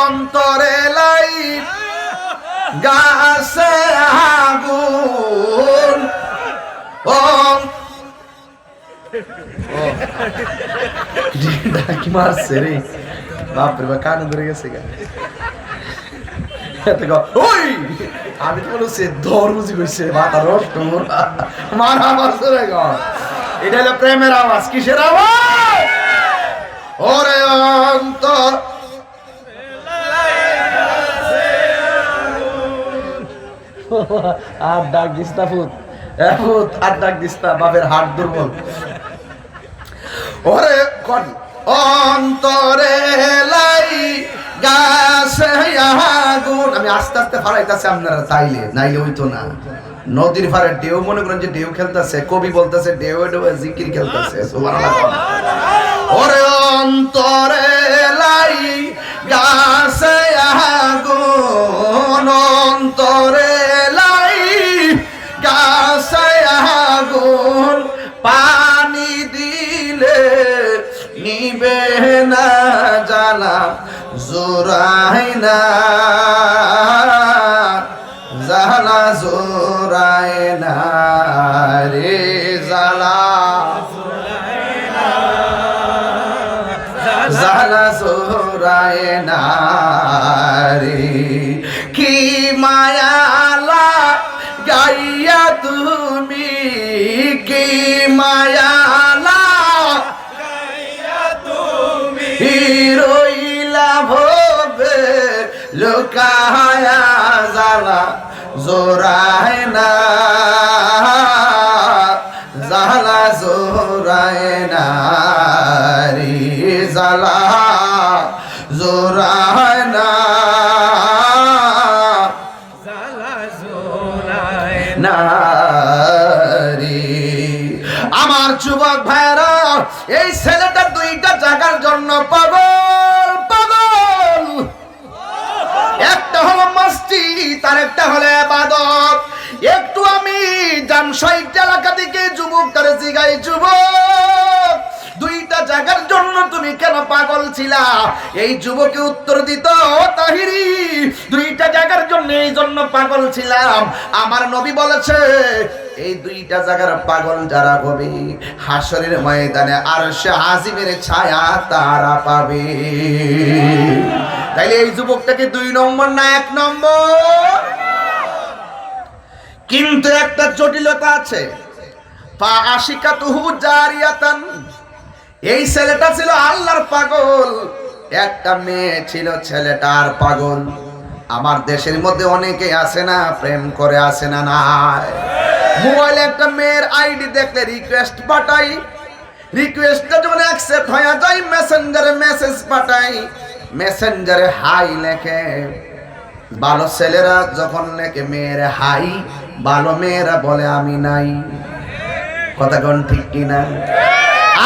অন্তরে লাই গাছে আগুন ও কি মারছে রে বাপরে বা কানে ধরে গেছে গা ওই আমি তো বলছি ধর্মজি কইছে মাথা নষ্ট মারা মারছে রে গো এটা হলো প্রেমের আওয়াজ কিসের আওয়াজ ওরে অন্তর আর ডাক দিস না ফুট আর ডাক দিস না বাপের হাত দুর্বল ওরে কোন অন্তরে লাই গাছে আগুন আমি আস্তে আস্তে ফাড়াইতাছি আপনারা চাইলে নাইলে হইতো না নদীর পাড়ে ঢেউ মনে করেন যে ঢেউ খেলতেছে কবি বলতেছে ঢেউ ঢেউ জিকির খেলতেছে সুবহানাল্লাহ ওরে অন্তরে লাই গাছে আগুন অন্তরে লাই গাছে আগুন পানি দিলে নিবে না জ্বালা জোরাই না জ্বালা জোরাই না রে জ্বালা জ্বালা জোরাই না রে কি মায়ালা গাইয়া তুমি কি মায়ালা রইলা ভবে লোকায়া জ্বালা জোরায় না জ্বালা জোরায় না রে জ্বালা জোরায় না জ্বালা জোরায় না রে আমার যুবক ভাইরা এই ছেলেটা দুইটা জায়গার জন্য পাগল পাগল একটা হলো মসজিদ আর একটা হলো ইবাদত একটু আমি জামশাইদ এলাকা থেকে যুবক তারে জিগাই যুবক দুইটা জায়গার জন্য তুমি কেন পাগল ছিলা এই যুবকে উত্তর দিত ও তাহিরি দুইটা জায়গার জন্য এই জন্য পাগল ছিলাম আমার নবী বলেছে এই দুইটা জায়গার পাগল যারা হবে হাসরের ময়দানে আরশে আজিমের ছায়া তারা পাবে তাইলে এই যুবকটাকে 2 নম্বর না 1 নম্বর কিন্তু একটা জটিলতা আছে পা আশিকাতুহু জারিয়াতান এই ছেলেটা ছিল আল্লাহর পাগল একটা মেয়ে ছিল ছেলেটার পাগল আমার দেশের মধ্যে অনেকে আছে না প্রেম করে আছে না নাই মোবাইলে একটা মেয়ের আইডি দেখলে রিকোয়েস্ট পাঠাই রিকোয়েস্টটা যখন অ্যাকসেপ্ট হয়ে যায় মেসেঞ্জারে মেসেজ পাঠাই মেসেঞ্জারে হাই লেখে ভালো ছেলেরা যখন লেখে মেয়ের হাই ভালো মেয়েরা বলে আমি নাই কথা কোন ঠিক কিনা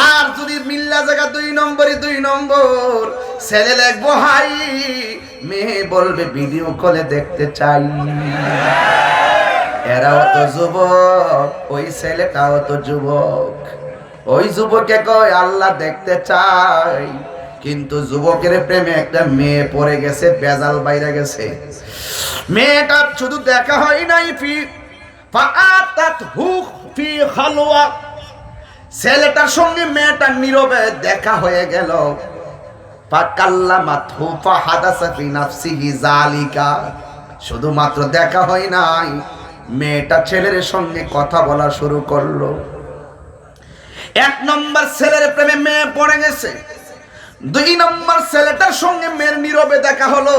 আর যদি মিল্লা জায়গা 2 নম্বর ছেলে লিখবো হাই মেয়ে বলবে ভিডিও কলে দেখতে চাই এরাও তো যুবক ওই ছেলেটাও তো যুবক ওই যুবকে কয় আল্লাহ দেখতে চাই কিন্তু যুবকের প্রেমে একটা মেয়ে পড়ে গেছে বেজাল বাইরে গেছে মেয়েটা শুধু দেখা হয় নাই ফি খালওয়া ছেলেটার সঙ্গে মেয়েটার নীরবে দেখা হয়ে গেল ফাকাল্লামাতহু ফাহাদাসা ফি নাফসিহি যালিকা শুধুমাত্র দেখা হয় নাই মেয়েটা ছেলের সঙ্গে কথা বলা শুরু করলো 1 নম্বর ছেলের প্রেমে মেয়ে পড়ে গেছে 2 নম্বর ছেলেটার সঙ্গে মেয়ের নীরবে দেখা হলো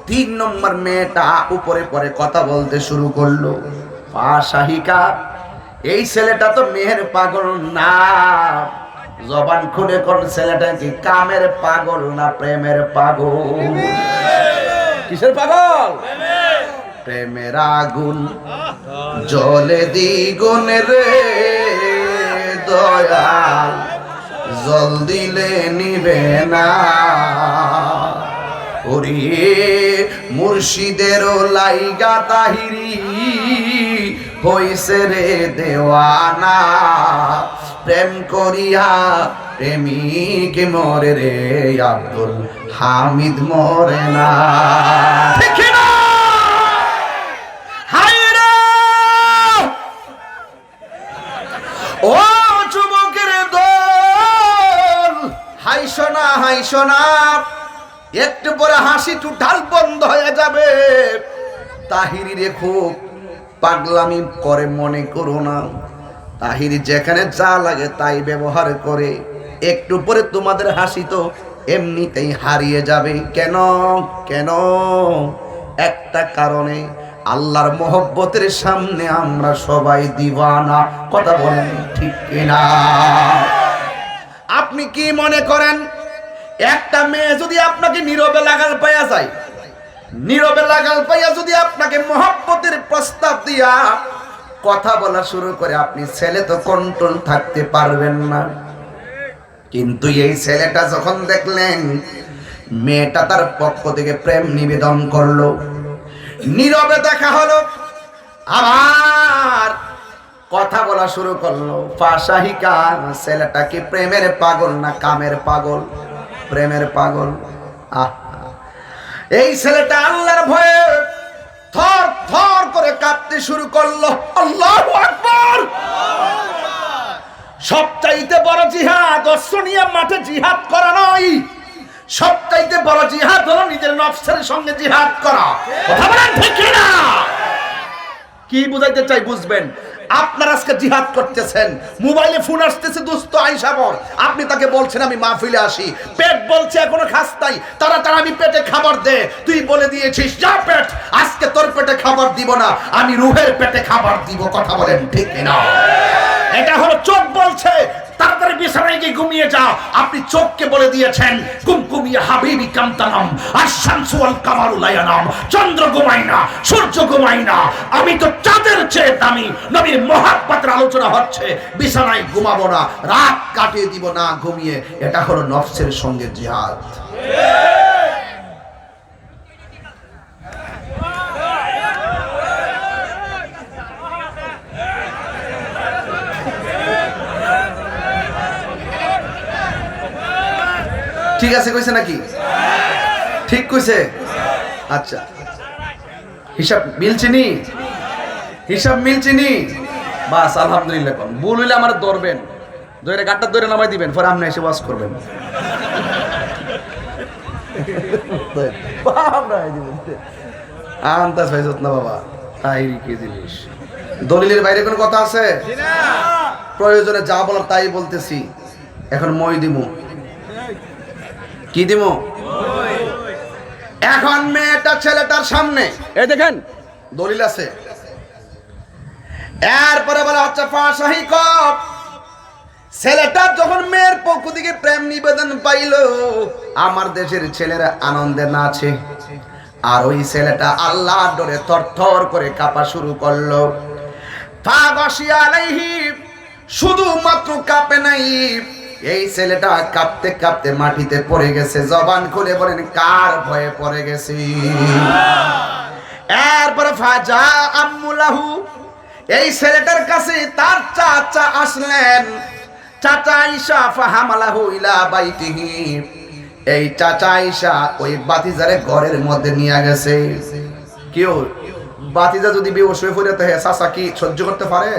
3 নম্বর মেয়েটা উপরে পরে কথা বলতে শুরু করলো পাশাহিকা এই ছেলেটা তো মেয়ের পাগল না জবান খুলে কোন ছেলেটা কি কামের পাগল না প্রেমের পাগল কিসের পাগল প্রেমের আগুন জ্বলে দ্বিগুণ রে দয়াল জল দিলে নিবে না ওরে মুর্শিদের লাইগা তাহিরি হইছে রে দেওয়ানা প্রেম করিয়া প্রেমিক মরে রে আব্দুল হামিদ মরে না। ঠিক না? হায় রে ও যুবকের দল, হাইসো না হাইসো না, একটু পরে হাসি টুটাল বন্ধ হয়ে যাবে। তাহিরি রে খুব পাগলামি করে মনে করো না। তাহিরি যেখানে যা লাগে তাই ব্যবহার করে, একটু পরে তোমাদের হাসি তো এমনিতেই হারিয়ে যাবে। কেন কেন? একটা কারণে, আল্লাহর মহব্বতের সামনে আমরা সবাই দিওয়ানা। কথা বলেন ঠিক কিনা? আপনি কি মনে করেন একটা মেয়ে যদি আপনাকে নীরবে লাগাল পাইয়া যায়, নীরবে লাগাল পাইয়া যদি আপনাকে মহব্বতের প্রস্তাব দিয়া কথা বলা শুরু করে, আপনি ছেলে তো কন্ট্রোল থাকতে পারবেন না। কিন্তু এই ছেলেটা যখন দেখলেন মেয়েটা তার পক্ষ থেকে প্রেম নিবেদন করলো, নীরবে দেখা হলো, আবার কথা বলা শুরু করলো, ফাশাহিকা, ছেলেটা কি প্রেমের পাগল না কামের পাগল? প্রেমের পাগল। এই ছেলেটা আল্লাহর ভয়ে থর থর করে কাঁপতে শুরু করলো। আল্লাহু আকবার! সবচাইতে বড় জিহাদ অস্ত্রনিয়া মাঠে জিহাদ করা নয়, সবচাইতে বড় জিহাদ হলো নিজের নফসের সঙ্গে জিহাদ করা। কথা বলেন ঠিক কিনা? কি বুঝাইতে চাই বুঝবেন। আপনারা আজকে জিহাদ করতেছেন, মোবাইলে ফোন আসতেছে, দোস্ত আইসা পর, আপনি তাকে বলছেন আমি মাহফিলে আসি, পেট বলছে এখনো খাস নাই, তাড়াতাড়ি আমি পেটে খাবার দে, তুই বলে দিয়েছিস যা পেট, আজকে তোর পেটে খাবার দিব না, আমি রুহের পেটে খাবার দিব। কথা বলেন ঠিক কিনা? এটা হলো চোখ বলছে তাড়াতাড়ি বিছানায় গিয়ে ঘুমিয়ে যাও, আপনি চোখকে বলে দিয়েছেন কুমকুমিয়া হাবিবি কামতানাম আশ-শামসু ওয়াল কামারু লা ইয়ানাম, চন্দ্র ঘুমায় না, সূর্য ঘুমায় না, আমি তো চাঁদের চেয়ে দামি। নবীর মহব্বতের আলোচনা হচ্ছে, বিছানায় ঘুমাবো না, রাত কাটিয়ে দিব না ঘুমিয়ে। এটা হলো নফসের সঙ্গে জিহাদ। ঠিক আছে কইছে নাকি? ঠিক কইছে? আচ্ছা, হিসাব মিলছেনি? হিসাব মিলছেনি? বাস আলহামদুলিল্লাহ। কোন ভুল হইলে আমার ধরবেন, ধরে গাটটা ধরে নামাই দিবেন, পরে আপনি এসে ওয়াজ করবেন। আন্তাজ ভাই যত্ন বাবা, তাই কি জিনিস? দলিলের বাইরে কোনো কথা আছে? প্রয়োজনে যা বলার তাই বলতেছি। এখন মই দিমু, কি দিব? এখন মেয়েটা ছেলেটার সামনে, এই দেখেন দলিল আছে, এরপরে বলা হচ্ছে ফাশাহিকা। ছেলেটা যখন মেয়ের পক্ষ থেকে প্রেম নিবেদন পাইল, আমার দেশের ছেলেরা আনন্দে নাচে, আর ওই ছেলেটা আল্লাহর ডরে থরথর করে কাঁপা শুরু করলো। ফাগাশিয়া আলাইহি, শুধুমাত্র কাঁপে নাই, এই ছেলেটা কাঁপতে কাঁপতে মাটিতে পড়ে গেছে। জবান খুলে বলেন কার ভয়ে পড়ে গেছে? এরপরে ফাজা আম্মুলাহু, এই ছেলেটার কাছে তার চাচা আসলেন। চাচা আয়েশা ফাহামালাহু ইলা বাইতিহি, এই চাচা আয়েশা ওই বাতিজারে ঘরের মধ্যে নিয়ে গেছে। কেউ বাতিজা যদি বেহুশ হয়ে পড়ে থাকে, চাচা কি সহ্য করতে পারে?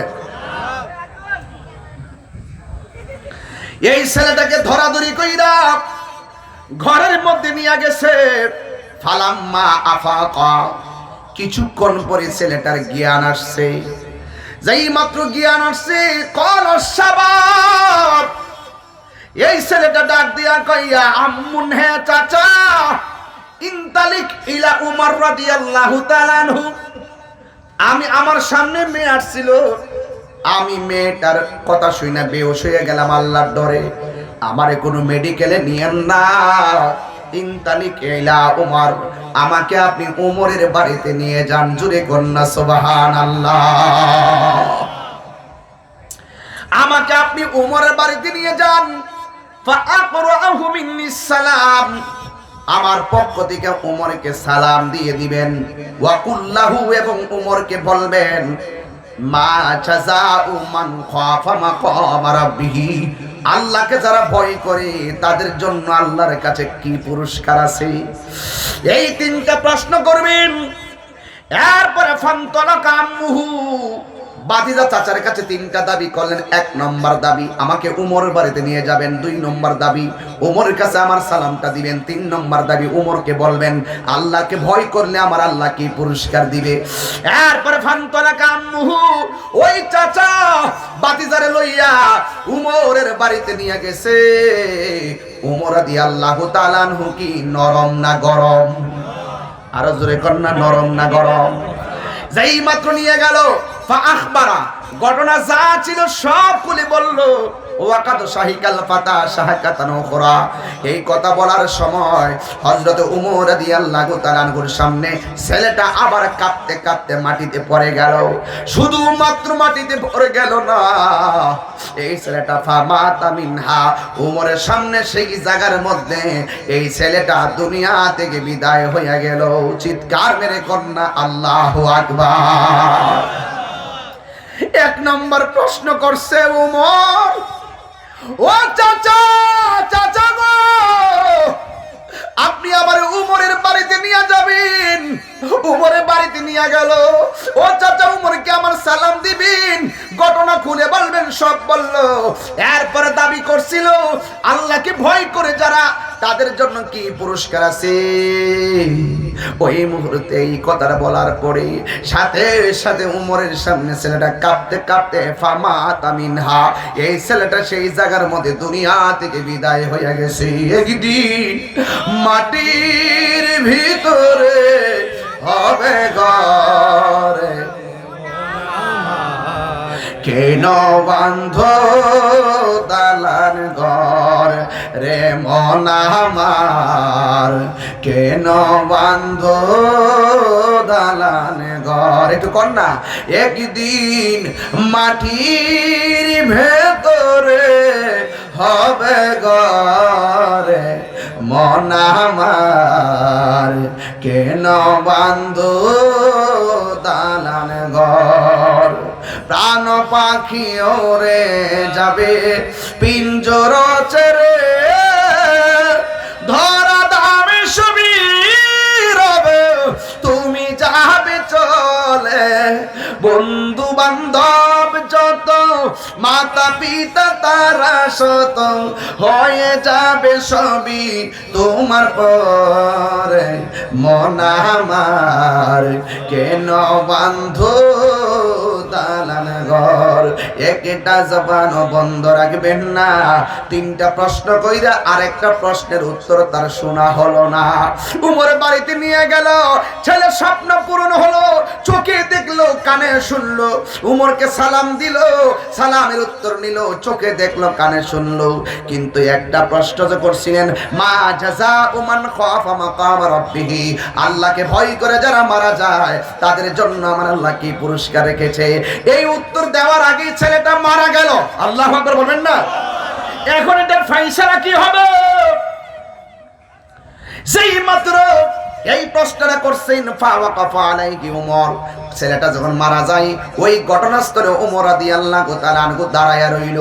এই ছেলেটাকে ধরাধরি কইরা ঘরের মধ্যে নিয়ে গেছে। ফালাম্মা আফাকা, কিছুক্ষণ পরে ছেলেটার জ্ঞান আসছে। যেই মাত্র জ্ঞান আসছে, কলা শাবাব, এই ছেলেটা ডাক দিয়া কইয়া আম্মুন, হে চাচা, ইনতালিক ইলা উমর রাদিয়াল্লাহু তাআলা আনহু, আমি আমার সামনে মেয়ে আসছিল, আমি মেয়েটার কথা শুনে বেহুশ হয়ে গেলাম আল্লাহর ডরে, আমারে কোনো মেডিকেলে নিয়েন না। ইনতালিক ইলা উমর, আমাকে আপনি উমরের বাড়িতে নিয়ে যান। জুরে কন্যা সুবহানাল্লাহ। আমাকে আপনি উমরের বাড়িতে নিয়ে যান। ফাআকরাহু মিন্নিস সালাম, আমার পক্ষ থেকে উমরকে সালাম দিয়ে দিবেন। ওয়া কুল্লাহু, এবং উমরকে বলবেন মা জাযাউ মান খাফা মাকাম রাব্বিহি, আল্লাহকে যারা ভয় করে তাদের জন্য আল্লাহর কাছে কি পুরস্কার আছে? এই তিনটা প্রশ্ন করবেন। এরপরে ফান্তলাকা আম্মুহু, বাতিজা চাচার কাছে তিনটা দাবি করলেন। 1 নম্বর দাবি, আমাকে উমরের বাড়িতে নিয়ে যাবেন। 2 নম্বর দাবি, উমরের কাছে আমার সালামটা দিবেন। 3 নম্বর দাবি, উমরকে বলবেন আল্লাহকে ভয় করলে আমার আল্লাহ কি পুরস্কার দিবে। এরপরে ফান্তলাকা আম্মুহু, ওই চাচা বাতিজারে লইয়া উমরের বাড়িতে নিয়ে গেছে। উমর রাদিয়াল্লাহু তাআলা আনহু কি নরম না গরম? আরো জোরে কর না, নরম না গরম? যেই মাত্র নিয়ে গেল, ফাআখবারা, ঘটনা যা ছিল সব খুলে বলল। ওয়াকাদ শাহিকাল ফাতা শাহাকাতান উখরা, এই কথা বলার সময় হযরত উমর রাদিয়াল্লাহু তাআলা আনহুর সামনে ছেলেটা আবার কাঁপতে কাঁপতে মাটিতে পড়ে গেল। শুধু মাত্র মাটিতে পড়ে গেল না, এই ছেলেটা ফামাতা মিনহা, উমরের সামনে সেই জায়গার মধ্যে এই ছেলেটা দুনিয়া থেকে বিদায় হয়ে গেল। চিৎকার মেরে কন্যা আল্লাহু আকবার। 1 নম্বর প্রশ্ন করছে উমর, ও চাচা, চাচা গো, আপনি আবার উমরের বাড়িতে নিয়ে যাবেন। উমরের বাড়িতে নিয়ে গেল। ও চাচা, উমরকে আমার সালাম দিবেন, ঘটনা খুলে বলবেন, সব বলল। এরপরে দাবি করছিল আল্লাহকে ভয় করে যারা, তাদের জন্য কি পুরস্কার আছে। ওই মুহূর্তে এই কথাটা বলার পরে সাথে সাথে উমরের সামনে ছেলেটা কাঁপতে কাঁপতে ফামাতা মিনহা, এই ছেলেটা সেই জায়গার মধ্যে দুনিয়া থেকে বিদায় হয়ে গেছে। একদিন মাটির ভিতরে হবে ঘরে, কেন বান্ধ দালান ঘর রে মন আমার, কেন বান্ধ দালান ঘর। একটু কর না, একদিন মাটির ভেতরে হবে ঘরে মন আমার, কেন বান্ধ দালান ঘর। প্রাণ পাখি ওরে যাবে পিঞ্জর ছেড়ে, ধরা দামে সবই রবে তুমি যাবে চলে। বন্ধু বান্ধব যত, মাতা পিতা তারা শত, হয়ে যাবে সবই তোমার পরে মন আমার, কেন বান্ধ দালান ঘর। একটা জবান বন্ধ রাখবেন না। 3টা প্রশ্ন কইরা আরেকটা প্রশ্নের উত্তর তার শোনা হলো না। উমর বাড়িতে নিয়ে গেল, ছেলে স্বপ্ন পূরণ হলো, চোখে দেখলো, কানে শুনলো। উমরকে সালাম দিল, সালামের উত্তর নিল, চোখে দেখলো, কানে শুনলো। কিন্তু একটা প্রশ্ন যে করছিলেন, মা জাযাউ মান খাফা মাকাম রাব্বিহি, আল্লাহকে ভয় করে যারা মারা যায় তাদের জন্য আমার আল্লাহ কি পুরস্কার রেখেছে। এই উত্তর দেওয়ার আগে ছেলেটা মারা গেল। আল্লাহু আকবার বলবেন না? এখন এটার ফাইসালা কি হবে? যেই মাত্র এই প্রশ্নটা করছেন, ফাওয়াকাফা আলাইহি উমর, ছেলেটা যখন মারা যায় ওই ঘটনাস্থলে উমর রাদিয়াল্লাহু তাআলা আনহু দাঁড়ায়া রইল।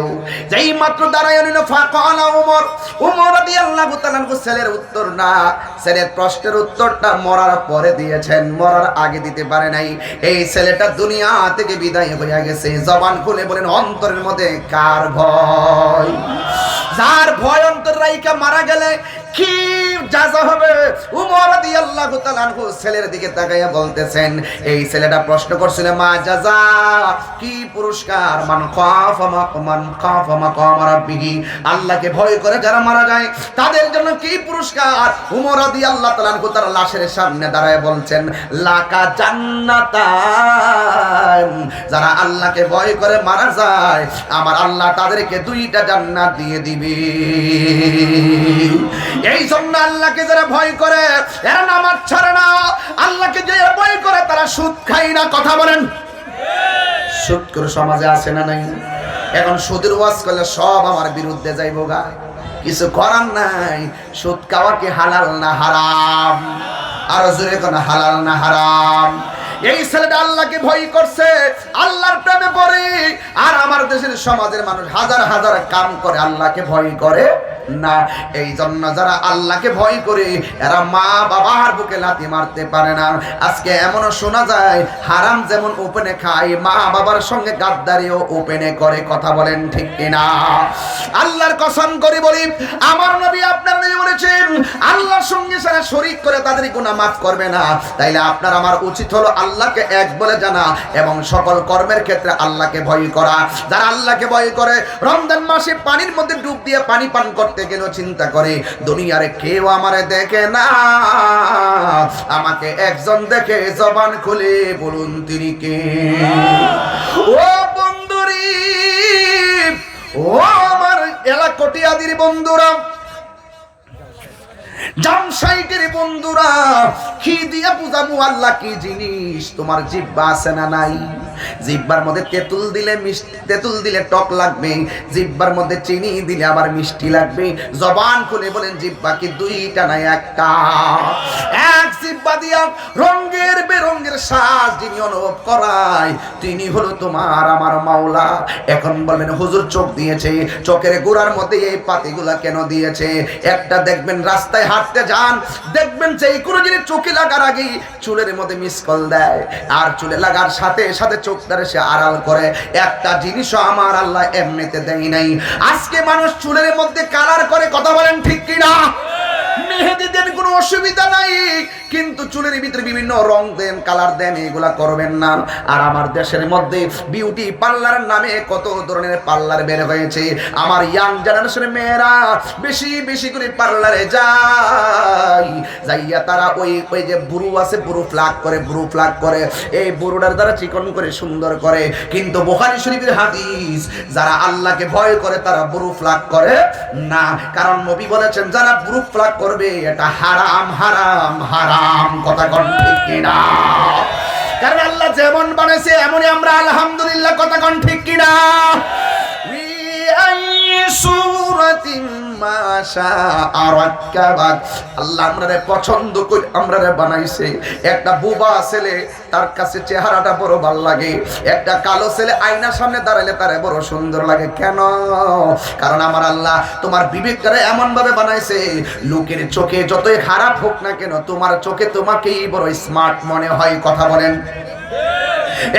যেই মাত্র দাঁড়ায়া রইল, ফাকালা উমর, উমর রাদিয়াল্লাহু তাআলা আনহু ছেলের উত্তর না, ছেলের প্রশ্নের উত্তরটা মরার পরে দিয়েছেন, মরার আগে দিতে পারে নাই। এই ছেলেটা দুনিয়া থেকে বিদায় হয়ে গেছে। জবান খুলে বলেন, অন্তরের মধ্যে কার ভয়? যার ভয় অন্তর রাইকা মারা গেলে কি জাযা হবে? উমর রাদিয়াল্লাহু তাআলা আনহু ছেলের দিকে তাকাইয়া বলতেছেন, এই ছেলেটা প্রশ্ন করছিল, মা জাযা, কি পুরস্কার? মান খাফা মাকাম রাব্বিহি, আল্লাহকে ভয় করে যারা মারা যায় তাদের জন্য কি পুরস্কার? উমর রাদিয়াল্লাহু তাআলা আনহু তার লাশের সামনে দাঁড়ায় বলছেন, লাকা জান্নাতান, যারা আল্লাহকে ভয় করে মারা যায় আমার আল্লাহ তাদেরকে 2টা জান্নাত দিয়ে দিবে। এই জন্য আল্লাহকে যারা ভয় করে এরা নামাজ ছাড়ে না, আল্লাহকে যে ভয় করে তারা সুদ খায় না। কথা বলেন, সুদ করে সমাজে আছে না নাই? এখন সুদের ওয়াজ করলে সব আমার বিরুদ্ধে যাইব গা, কিছু করার নাই। সুদ খাওয়া কি হালাল না হারাম? আরো জোরে কোন হালাল না হারাম? এই ছেলেটা আল্লাহকে ভয় করছে, আল্লাহর প্রেমে পড়ে। আর আমার দেশের সমাজের মানুষ হাজার হাজার কাম করে, আল্লাহকে ভয় করে না। এই জন্য যারা আল্লাহকে ভয় করে এরা মা বাবার বুকে লাথি মারতে পারে না। আজকে এমনও শোনা যায় হারাম যেমন ওপেনে খায়, মা বাবার সঙ্গে গাদ্দারিও ওপেনে করে। কথা বলেন ঠিক কিনা? আল্লাহর কসম করে বলি, আমার নবী আপনার নবী বলেছেন আল্লাহর সঙ্গে যারা শরীক করে তাদের গুনাহ মাফ করবে না। তাইলে আপনার আমার উচিত হলো আল্লাহকে এক বলে জানা এবং সকল কর্মের ক্ষেত্রে আল্লাহকে ভয় করা। যারা আল্লাহকে ভয় করে রমজান মাসে পানির মধ্যে ডুব দিয়ে পানি পান করতে গেলেও চিন্তা করে দুনিয়ারে কেউ আমারে দেখে না, আমাকে একজন দেখে জবান খুলে বলুন তিনি কে? ও বন্ধুরি, ও আমার এলাকটিয়াদির বন্ধুরা, জামশাইটের বন্ধুরা, কি দিয়ে বুঝাবো আল্লাহ কি জিনিস? তোমার জিহ্বা আছে না নাই? জিহ্বার মধ্যে তেঁতুল দিলে মিষ্টি, তেঁতুল দিলে টক লাগবে, জিহ্বার মধ্যে চিনি দিলে আবার মিষ্টি লাগবে। জবান খুলে বলেন জিহ্বা কি দুইটা না একটা? এক জিহ্বা দিয়া রঙের বেরঙের শ্বাস যিনি অনুভব করায় তিনি হলো তোমার আমার মাওলা। এখন বলেন হুজুর চোখ দিয়েছে, চোখের গোড়ার মধ্যে এই পাতিগুলা কেন দিয়েছে? একটা দেখবেন রাস্তায় হাঁটতে যান, দেখবেন যে কোনো জিনিস চোখে লাগার আগেই চুলের মধ্যে মিস কল দেয়, আর চুলে লাগার সাথে সাথে চোখটারে সে আড়াল করে। একটা জিনিসও আমার আল্লাহ এমনিতে দেয় নাই। আজকে মানুষ চুলের মধ্যে কালার করে। কথা বলেন ঠিক কিনা? মেহেদি দেন, কোনো অসুবিধা নাই, কিন্তু চুলের ভিতরে বিভিন্ন রং দেন, কালার দেন, এগুলা করবেন না। আর আমার দেশের মধ্যে বিউটি পার্লার নামে কত ধরনের পার্লার বের হয়েছে। আমার ইয়াং জেনারেশনের মেয়েরা বেশি বেশি করে পার্লারে যায়, যাইয়া তারা ওই যে বুড়ু আছে, বুড়ু ফ্লাগ করে, বুড়ু ফ্লাগ করে, এই বুড়ুটার দ্বারা চিকন করে সুন্দর করে। কিন্তু বুখারী শরীফের হাদিস, যারা আল্লাহকে ভয় করে তারা বুড়ু ফ্লাগ করে না। কারণ নবী বলেছেন যারা বুড়ু ফ্লাগ করবে এটা হারাম, হারাম, হারাম। কথা কোন ঠিক কিনা? কারণ আল্লাহ যেমন বানাইছে এমনই আমরা আলহামদুলিল্লাহ। কথা কোন ঠিক কিনা? আল্লাহ আমরারে পছন্দ করে আমরারে বানাইছে। একটা বুবা ছেলে তার কাছে চেহারাটা বড় ভালো লাগে, একটা কালো ছেলে আয়নার সামনে দাঁড়ালে তারে বড় সুন্দর লাগে। কেন? কারণ আমার আল্লাহ তোমার বিবেকটারে এমন ভাবে বানাইছে লোকের চোখে যতই খারাপ হোক না কেন তোমার চোখে তোমাকেই বড় স্মার্ট মনে হয়। কথা বলেন।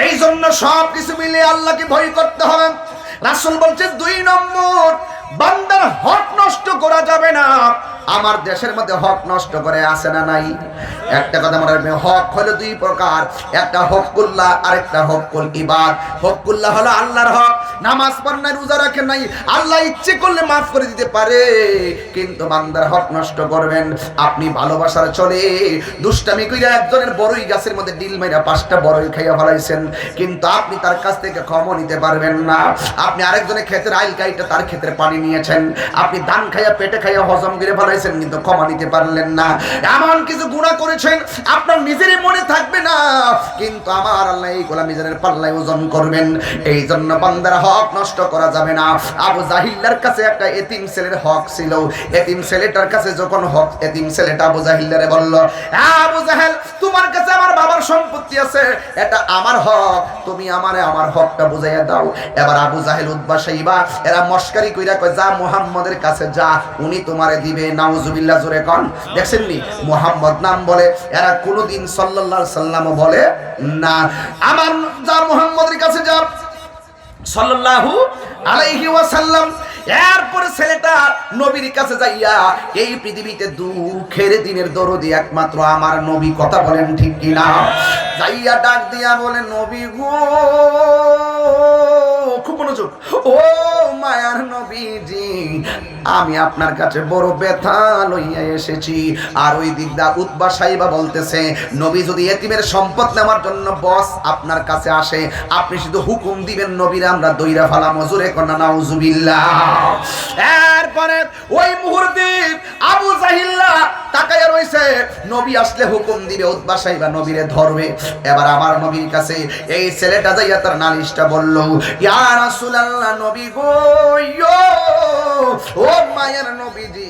এই জন্য সব কিছু মিলে আল্লাহকে ভয় করতে হবে। রাসূল বলছে 2 নম্বর, বান্দার হক নষ্ট করা যাবে না। আমার দেশের মধ্যে হক নষ্ট করে আছে না নাই? একটা কথা মনে রাখবেন, হক হলো 2 প্রকার, একটা হকুল্লাহ আর একটা হকুল ইবাদ। হকুল্লাহ হলো আল্লাহর হক, নামাজ পড়েন নাই, রোজা রাখেন নাই, আল্লাহ ইচ্ছে করলে মাফ করে দিতে পারে। কিন্তু বান্দার হক নষ্ট করবেন। আপনি ভালোবাসার চলে দুষ্টামি কইরা একজনের বড়ই গাছের মধ্যে ডিল মাইরা 5টা বড়ই খাইয়া ফলাইছেন, কিন্তু আপনি তার কাছ থেকে ক্ষমা নিতে পারবেন না। আপনি আরেকজনের ক্ষেতের আইল কাইটা তার ক্ষেতের পানি নিয়েছেন, আপনি ধান খাইয়া পেটে খাইয়া হজম করে ফলাইছেন, কিন্তু ক্ষমা নিতে পারলেন না। এমন কিছু গুনাহ করেছেন আপনার নিজেরই মনে থাকবে না, কিন্তু আমার আল্লাহ এইগুলা মিজানের পাল্লায় ওজন করবেন। এই জন্য বান্দার হক নষ্ট করা যাবে না। আবু জাহিল্লার কাছে একটা এতিম ছেলের হক ছিল। এতিম ছেলেটার কাছে যখন হক, এতিম ছেলেটা আবু জাহিল্লারে বলল, আবু জাহেল তোমার কাছে আমার বাবার সম্পত্তি আছে, এটা আমার হক, তুমি আমারে আমার হকটা বুঝাইয়া দাও। এবার আবু জাহেল উতবা শাইবা এরা মস্কারি কইরা কয় যা মুহাম্মদের কাছে যা, উনি তোমারে দিবে। নাউজুবিল্লাহ, জোরে কোন। দেখছেন নি মুহাম্মদ নাম বলে, এরা কোনদিন সাল্লাল্লাহু আলাইহি সাল্লাম বলে না। আমার যা মুহাম্মদের কাছে যা সাল্লাল্লাহু আলাইহি ওয়াসাল্লাম। এরপরে ছেলেটা নবীর কাছে যাইয়া এই পৃথিবীতে দুঃখের দিনের দরদি একমাত্র আমার নবী। কথা বলেন ঠিক কিনা? যাইয়া ডাক দিয়া বলে, নবী গো, খুব মনোযোগ, ও মায়ার নবীজি, আমি আপনার কাছে বড় ব্যথা লইয়া এসেছি। আর ওই দিকদা উতবা সাইবা বলতেছে, নবী যদি এতিমের সম্পদ নেওয়ার জন্য বস আপনার কাছে আসে, আপনি শুধু হুকুম দিবেন, নবীর আমরা দইরা ফালা মজুরে কন্যা। নাউজুবিল্লাহ। এরপরে ওই মুহূর্তে আবু জাহিল্লা তাকায়া রইছে, নবী আসলে হুকুম দিবে, উতবা সাইবা নবীরে ধরবে। এবার আমার নবীর কাছে এই ছেলেটা যাইয়া তার নালিশটা বলল, ইয়া রাসূলুল্লাহ, নবী গো, ও মায়ের নবীজি,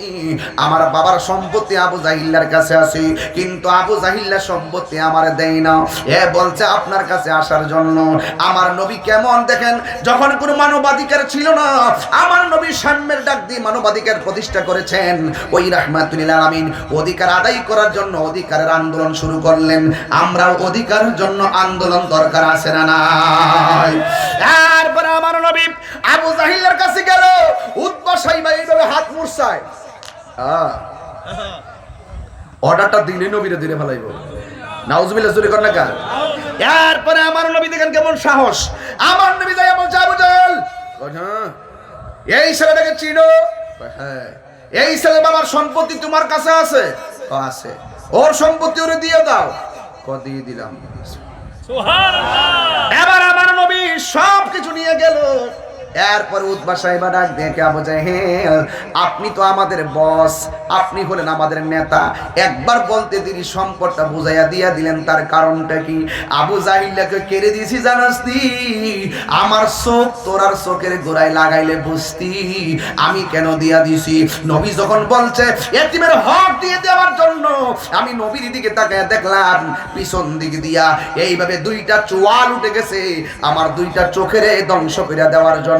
আমার বাবার সম্পত্তি আবু জাহিল্লার কাছে আছে, কিন্তু আবু জাহিল্লার সম্পত্তি আমার দেয় না। এ বলছে আপনার কাছে আসার জন্য। আমার নবী কেমন দেখেন, যখন কোনো মানবাধিকার ছিল না, আমার নবী সাম্যের ডাক দিয়ে মানবাধিকার প্রতিষ্ঠা করেছেন। ওই রাহমাতুল আলামিন অধিকার আদায় করার জন্য অধিকারের আন্দোলন শুরু করলেন। আমরাও অধিকারের জন্য আন্দোলন দরকার আছে না নাই? তারপরে আমার নবী আবু জাহিলের কাছে গেল, উতবা সাইবা এইভাবে হাত মুছায়, অর্ডারটা দিলে নবীরে দিলে ভালাইব। নাউজুবিল্লাহ, জোরে কর না কা। এরপরে আমার নবী দেখেন কেমন সাহস, আমার নবী যাইয়া বলছে আবু জাহেল, এই ছেলেটাকে চিনো? হ্যাঁ। এই ছেলে বাবার সম্পত্তি তোমার কাছে আছে? আছে। ওর সম্পত্তি ওরে দিয়ে দাও। দিয়ে দিলাম। এবার আমার নবী সব কিছু নিয়ে গেল। এরপর উতবা সাহেবা ডাক দেখে আবু জাহেল, আপনি তো আমাদের বস, আপনি হলেন আমাদের নেতা, একবার বলতে তিনি সম্পদটা বুঝাইয়া দিয়া দিলেন, তার কারণটা কি? আবু জাহিলকে কেড়ে দিয়েছি জানাস নি? আমার চোখ তোরার চোখের গোড়ায় লাগাইলে বুঝতি আমি কেন দিয়া দিছি। নবী যখন বলছে এতিমের হক দিয়ে দেওয়ার জন্য, আমি নবীর দিকে তাকায় দেখলাম পিছন দিক দিয়া এইভাবে দুইটা চোয়াল উঠে গেছে আমার দুইটা চোখের ধ্বংস করে দেওয়ার জন্য।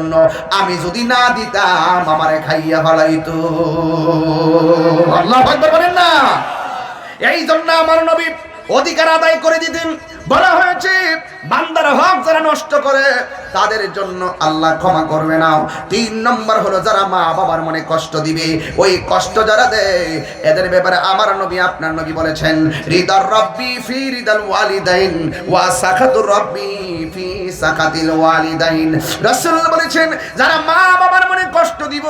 আমি যদি না দিতাম আমারে খাইয়া ফেলাইতো। আল্লাহু আকবার বলেন না। এই জন্য আমার নবী অধিকার আদায় করে দিতেন। বলা হয়েছে বান্দার হক যারা নষ্ট করে তাদের জন্য আল্লাহ ক্ষমা করবে না। 3 নম্বর হলো যারা মা বাবার মনে কষ্ট দিবে, ওই কষ্ট যারা দেয় এদের ব্যাপারে আমার নবী আপনার নবী বলেছেন, রিদার রব্বি ফি রিদাল ওয়ালিদাইন ওয়া সাখাতুর রব্বি ফি সাখাতিল ওয়ালিদাইন। রাসূল বলেছেন যারা মা বাবার মনে কষ্ট দিব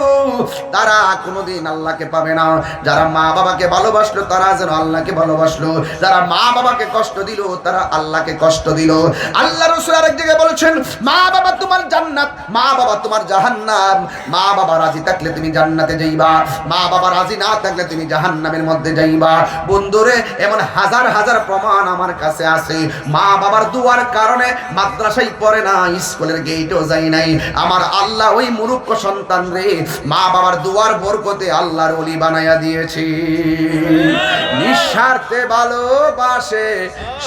তারা কোনোদিন আল্লাহকে পাবে না। যারা মা বাবাকে ভালোবাসলো তারা যেন আল্লাহকে ভালোবাসলো, যারা মা বাবাকে কষ্ট দিল তারা আল্লাহকে কষ্ট দিল। আল্লাহ রাসূল আরেক জায়গায় বলেছেন, মা বাবা তোমার জান্নাত, মা বাবা তোমার জাহান্নাম। মা বাবা রাজি থাকলে তুমি জান্নাতে যাইবা, মা বাবা রাজি না থাকলে তুমি জাহান্নামের মধ্যে যাইবা। বন্ধুরে, এমন হাজার হাজার প্রমাণ আমার কাছে আছে। মা বাবার দুয়ার কারণে মাদ্রাসায় পড়ে না, স্কুলের গেটেও যাই নাই। আমার আল্লাহ ওই মূর্খ সন্তান রে মা বাবার দুয়ার বরকতে আল্লাহর ওলি বানায়া দিয়েছে। নিঃস্বার্থে ভালোবাসে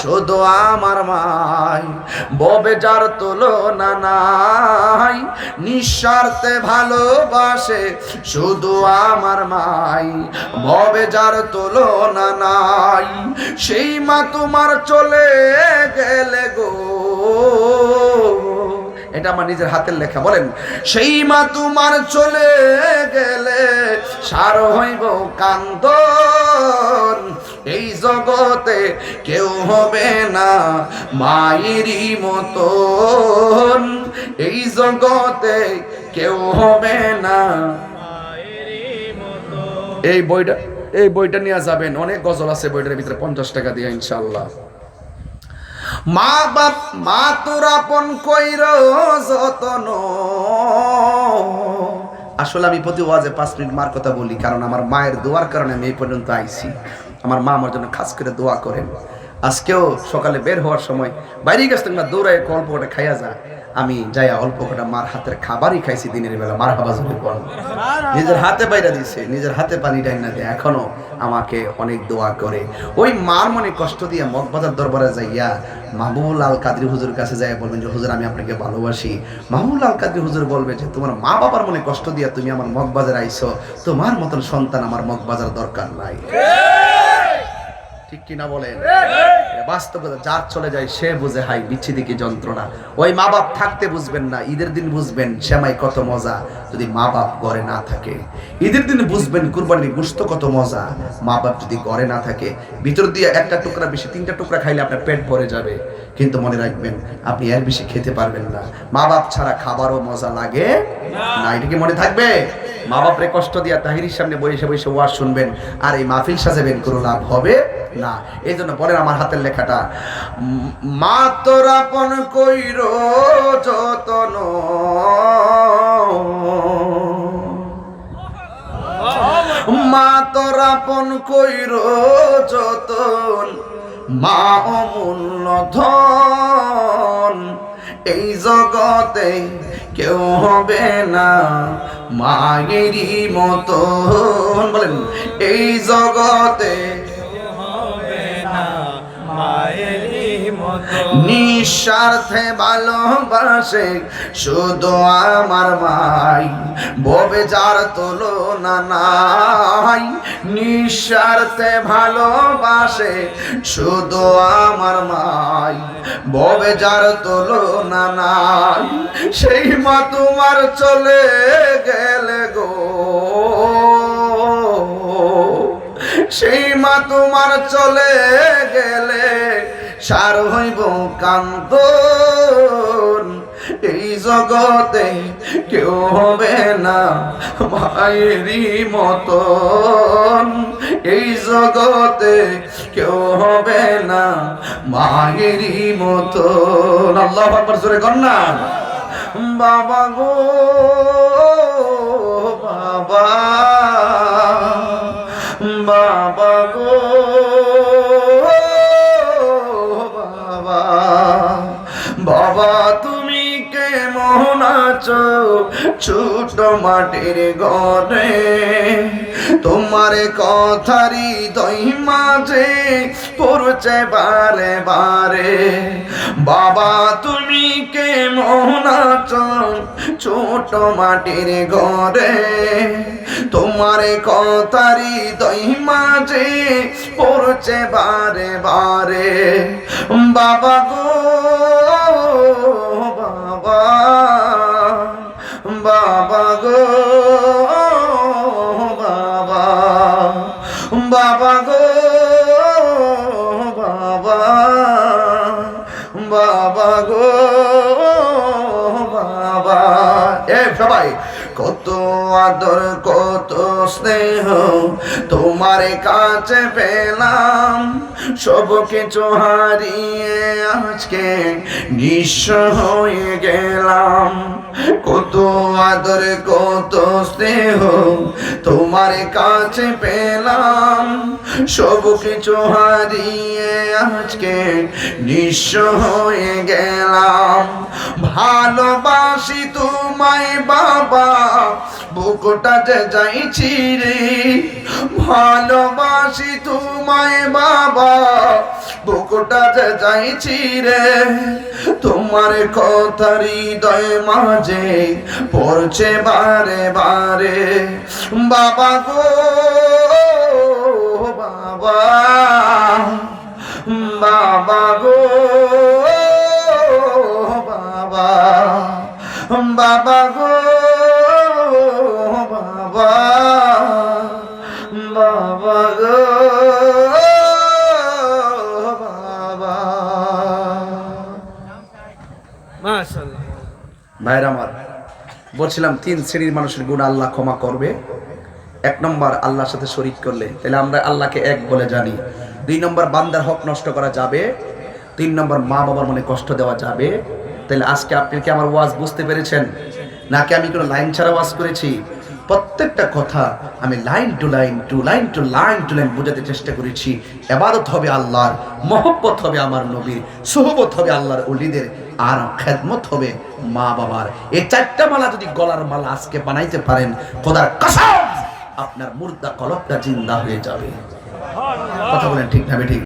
শুধু আমার মাই, ববে যার তুলনা নাই। নিঃস্বার্থে ভালোবাসে শুধু আমার মাই, ববে যার তুলনা নাই। সেই মা তোমার চলে গেলে গো, এটা আমার নিজের হাতের লেখা। বলেন, সেই মা তোমার চলে গেলে সার হইব কান্দন। এই জগতে কেউ হবে না মায়েরই মতন, এই জগতে কেউ হবে না মায়েরই মতন। এই বইটা নিয়ে যাবেন, অনেক গজল আছে বইটার ভিতরে, 50 টাকা দিয়ে ইনশাআল্লাহ। মা বাপ মা তোর আপন কইর যতন। আসলে আমি প্রতি ওয়াজে 5 মিনিট মার কথা বলি, কারণ আমার মায়ের দোয়ার কারণে আমি এই পর্যন্ত আইছি। আমার মা আমার জন্য খাস করে দোয়া করেন। আজকেও সকালে বের হওয়ার সময় বাইরে গেছে না, দৌড়ায় অল্প কটা খাইয়া যা, আমি যাইয়া অল্প কটা মার হাতের খাবারই খাইছি দিনের বেলা। মার হাবা জোরে বল, নিজের হাতে বাইরে দিছে, নিজের হাতে পানি ডাই না দেয়, এখনো আমাকে অনেক দোয়া করে। ওই মার মনে কষ্ট দিয়ে মগবাজার দরবারে যাইয়া মাহবুবুল আল কাদরি হুজুর কাছে যাই বলবেন যে হুজুর আমি আপনাকে ভালোবাসি। মাহবুবুল আল কাদরি হুজুর বলবে যে তোমার মা বাবার মনে কষ্ট দিয়া তুমি আমার মগবাজার আইছো, তোমার মতন সন্তান আমার মগবাজার দরকার নাই। ঠিক কিনা বলেন? বাস্তবতা যার চলে যায় সে বুঝে হাই বিচ্ছিদি কি যন্ত্রণা। ওই মা বাপ থাকতে বুঝবেন না, ঈদের দিন বুঝবেন সেমাই কত মজা যদি মা বাপ ঘরে না থাকে। ঈদের দিন বুঝবেন কুরবানির গোশত কত মজা মা বাপ যদি ঘরে না থাকে। ভিতর দিয়ে একটা টুকরা বেশি 3টা টুকরা খাইলে আপনার পেট ভরে যাবে, কিন্তু মনে রাখবেন আপনি এর বেশি খেতে পারবেন না। মা বাপ ছাড়া খাবারও মজা লাগে না, এটা কি মনে থাকবে? মা বাপরে কষ্ট দিয়া তাহিরির সামনে বসে বসে ওয়াজ শুনবেন আর এই মাহফিল সাজাবেন, কোনো লাভ হবে না। এই জন্য বলেন আমার হাতের লেখাটা, মা তোর আপন কইর যতন, মা তোর আপন কইর যতন, মা অমূল্য ধন। এই জগতে কেউ হবে না মায়েরই মতন। বলেন এই জগতে নিঃস্বার্থে ভালোবাসে শুধু আমার মাই, ববে যার তুলনা নাই। নিঃস্বার্থে ভালোবাসে শুধু আমার মাই, ববে যার তুলনা নাই। সেই মা তোমার চলে গেলে গো, সেই মা তোমার চলে গেলে সার হইব কান্দন। এই জগতে কেউ হবে না মায়েরই মতন, এই জগতে কেউ হবে না মায়েরই মতন। আল্লাহু আকবার, জোরে কর না। বাবা গো বাবা, বাবা গো বাবা, বাবা তুমি কেমন আছো ছোট মাটির ঘরে, তোমার কথারি হৃদয় মাঝে পড়ছে বারে বারে। বাবা তুমি কেমন আছো ছোট মাটির ঘরে, তোমার কথারি হৃদয় মাঝে পড়ছে বারে বারে। বাবা গো বাবা, বাবা গো বাবা, বাবা গো বাবা, বাবা গো বাবা। এ সবাই কত আদর কত স্নেহ তোমার কাছে পেলাম, সব কিছু হারিয়ে আজকে নিঃস্ব হয়ে গেলাম। কত আদর কত স্নেহ তোমার কাছে পেলাম, সব কিছু হারিয়ে আজকে নিঃস্ব হয়ে গেলাম। ভালোবাসি তোমায় বাবা, বুকটা যে যাইছি রে। ভালোবাসি তোমায় বাবা, বুকটা যে যাইছি রে। তোমার কথা হৃদয় মাঝে পড়ছে বারে বারে। বাবা গো বাবা, বাবা গো বাবা, বাবা গো বাবা, বাবা গো বাবা। মাশাআল্লাহ। ভাইরা আমার, বলছিলাম 3 শ্রেণীর মানুষের গুণ আল্লাহ ক্ষমা করবে। 1 নম্বর আল্লাহর সাথে শরীক করলে, তাহলে আমরা আল্লাহকে এক বলে জানি। 2 নম্বর বান্দার হক নষ্ট করা যাবে। 3 নম্বর মা বাবার মনে কষ্ট দেওয়া যাবে। তাহলে আজকে আপনি কি আমার ওয়াজ বুঝতে পেরেছেন, নাকি আমি কোনো লাইন ছাড়া ওয়াজ করেছি? প্রত্যেকটা কথা আমি line to line to line to line to line বোঝাতে চেষ্টা করেছি। ইবাদত হবে আল্লাহর, মহব্বত হবে আমার নবীর, সুহবত হবে আল্লাহর ওলিদের, আর খেদমত হবে মা বাবার। এই 4টা মালা যদি গলার মালা আজকে বানাইতে পারেন, খোদার কসম আপনার মুর্দা কলবটা জিন্দা হয়ে যাবে। কথা বলেন ঠিক না? ঠিক।